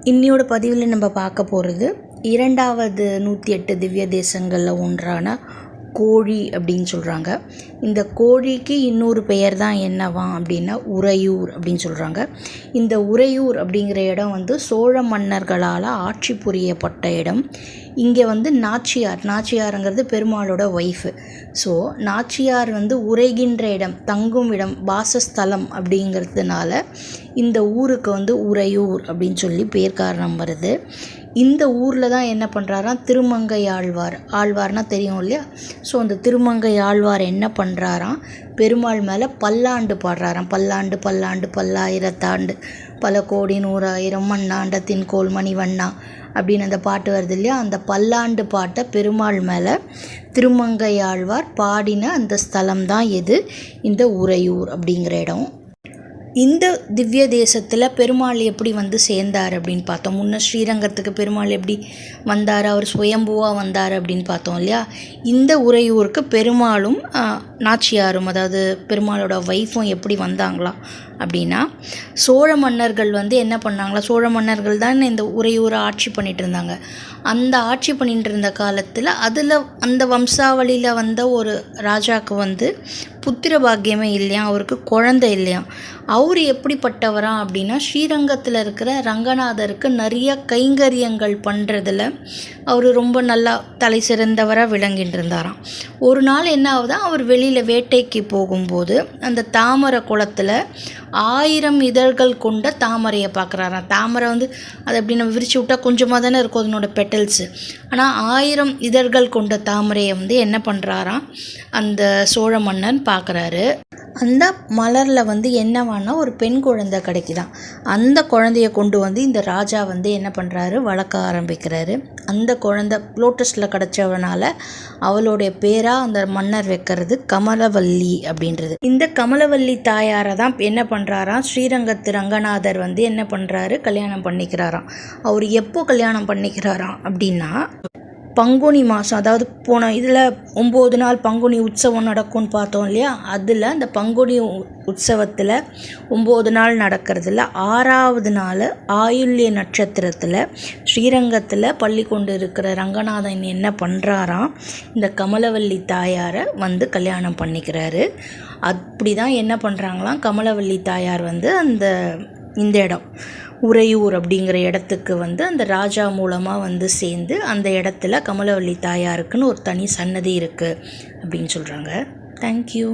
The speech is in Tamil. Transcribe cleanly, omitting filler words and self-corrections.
இன்னியோட பதிவில் நம்ம பார்க்க போகிறது இரண்டாவது 108 திவ்ய தேசங்களில் ஒன்றான கோழி அப்படின்னு சொல்கிறாங்க. இந்த கோழிக்கு இன்னொரு பெயர் தான் என்னவாம் அப்படின்னா உறையூர் அப்படின்னு சொல்கிறாங்க. இந்த உறையூர் அப்படிங்கிற இடம் சோழ மன்னர்களால் ஆட்சி புரியப்பட்ட இடம். இங்கே நாச்சியாருங்கிறது பெருமாளோட ஒய்ஃபு. ஸோ நாச்சியார் உறைகின்ற இடம், தங்கும் இடம், வாசஸ்தலம் அப்படிங்கிறதுனால இந்த ஊருக்கு உறையூர் அப்படின்னு சொல்லி பேர் காரணம் வருது. இந்த ஊரில் தான் என்ன பண்ணுறாராம், திருமங்கை ஆழ்வார்னால் தெரியும் இல்லையா? ஸோ அந்த திருமங்கை ஆழ்வார் என்ன பண்ணுறாராம், பெருமாள் மேலே பல்லாண்டு பாடுறாராம். பல்லாண்டு பல்லாண்டு பல்லாயிரத்தாண்டு பல கோடி 100,000 மண்ணாண்டத்தின் கோல் மணிவண்ணா அப்படின்னு அந்த பாட்டு வருது இல்லையா? அந்த பல்லாண்டு பாட்டை பெருமாள் மேலே திருமங்கை ஆழ்வார் பாடின அந்த ஸ்தலம் தான் எது, இந்த உறையூர் அப்படிங்கிற இடம். இந்த திவ்ய தேசத்தில் பெருமாள் எப்படி சேர்ந்தார் அப்படின்னு பார்த்தோம். முன்ன ஸ்ரீரங்கத்துக்கு பெருமாள் எப்படி வந்தார், அவர் சுயம்புவாக வந்தார் அப்படின்னு பார்த்தோம் இல்லையா? இந்த உறையூருக்கு பெருமாளும் நாச்சியாரும், அதாவது பெருமாளோட ஒய்ஃபும் எப்படி வந்தாங்களாம் அப்படின்னா, சோழ மன்னர்கள் என்ன பண்ணாங்களா, சோழ மன்னர்கள் தான் இந்த உறையூரை ஆட்சி பண்ணிகிட்டு இருந்தாங்க. அந்த ஆட்சி பண்ணிட்டு இருந்த காலத்தில் அந்த வம்சாவளியில் வந்த ஒரு ராஜாவுக்கு புத்திர பாக்கியமே இல்லையா, அவருக்கு குழந்தை இல்லையா. அவர் எப்படிப்பட்டவரா அப்படின்னா, ஸ்ரீரங்கத்தில் இருக்கிற ரங்கநாதருக்கு நிறைய கைங்கரியங்கள் பண்ணுறதுல அவர் ரொம்ப நல்லா தலை சிறந்தவராக விளங்கிட்டு இருந்தாராம். ஒரு நாள் என்ன ஆகுதா, அவர் வெளியில் வேட்டைக்கு போகும்போது அந்த தாமரை குளத்தில் 1000 இதழ்கள் கொண்ட தாமரையை பார்க்குறாராம். தாமரை அதை எப்படி நம்ம விரிச்சு விட்டால் கொஞ்சமாக தானே இருக்கும் அதனோட பெட்டல்ஸு. ஆனால் 1000 இதழ்கள் கொண்ட தாமரையை என்ன பண்ணுறாராம் அந்த சோழ மன்னன் பார்க்குறாரு. அந்த மலரில் என்னவானா ஒரு பெண் குழந்தை கிடைக்குதான். அந்த குழந்தைய கொண்டு இந்த ராஜா என்ன பண்ணுறாரு, வளர்க்க ஆரம்பிக்கிறாரு. அந்த குழந்தை லோட்டஸில் கிடச்சவனால அவளுடைய பேராக அந்த மன்னர் வைக்கிறது கமலவல்லி அப்படின்றது. இந்த கமலவல்லி தாயாரை தான் என்ன பண்ணுறாராம், ஸ்ரீரங்கத்து ரங்கநாதர் என்ன பண்ணுறாரு, கல்யாணம் பண்ணிக்கிறாராம். அவர் எப்போ கல்யாணம் பண்ணிக்கிறாராம் அப்படின்னா, பங்குனி மாதம், அதாவது போன இதில் 9 நாள் பங்குனி உற்சவம் நடக்கும்னு பார்த்தோம் இல்லையா? அதில் அந்த பங்குனி உற்சவத்தில் 9 நாள் நடக்கிறதுல 6ஆவது நாள் ஆயுள்ய நட்சத்திரத்தில் ஸ்ரீரங்கத்தில் பள்ளி கொண்டு இருக்கிற ரங்கநாதன் என்ன பண்ணுறாராம், இந்த கமலவல்லி தாயாரை கல்யாணம் பண்ணிக்கிறாரு. அப்படி தான் என்ன பண்ணுறாங்களாம், கமலவல்லி தாயார் இந்த இடம் உறையூர் அப்படிங்கிற இடத்துக்கு அந்த ராஜா மூலமாக சேர்ந்து அந்த இடத்துல கமலவல்லி தாயாருக்குன்னு ஒரு தனி சன்னதி இருக்குது அப்படின்னு சொல்கிறாங்க. தேங்க்யூ.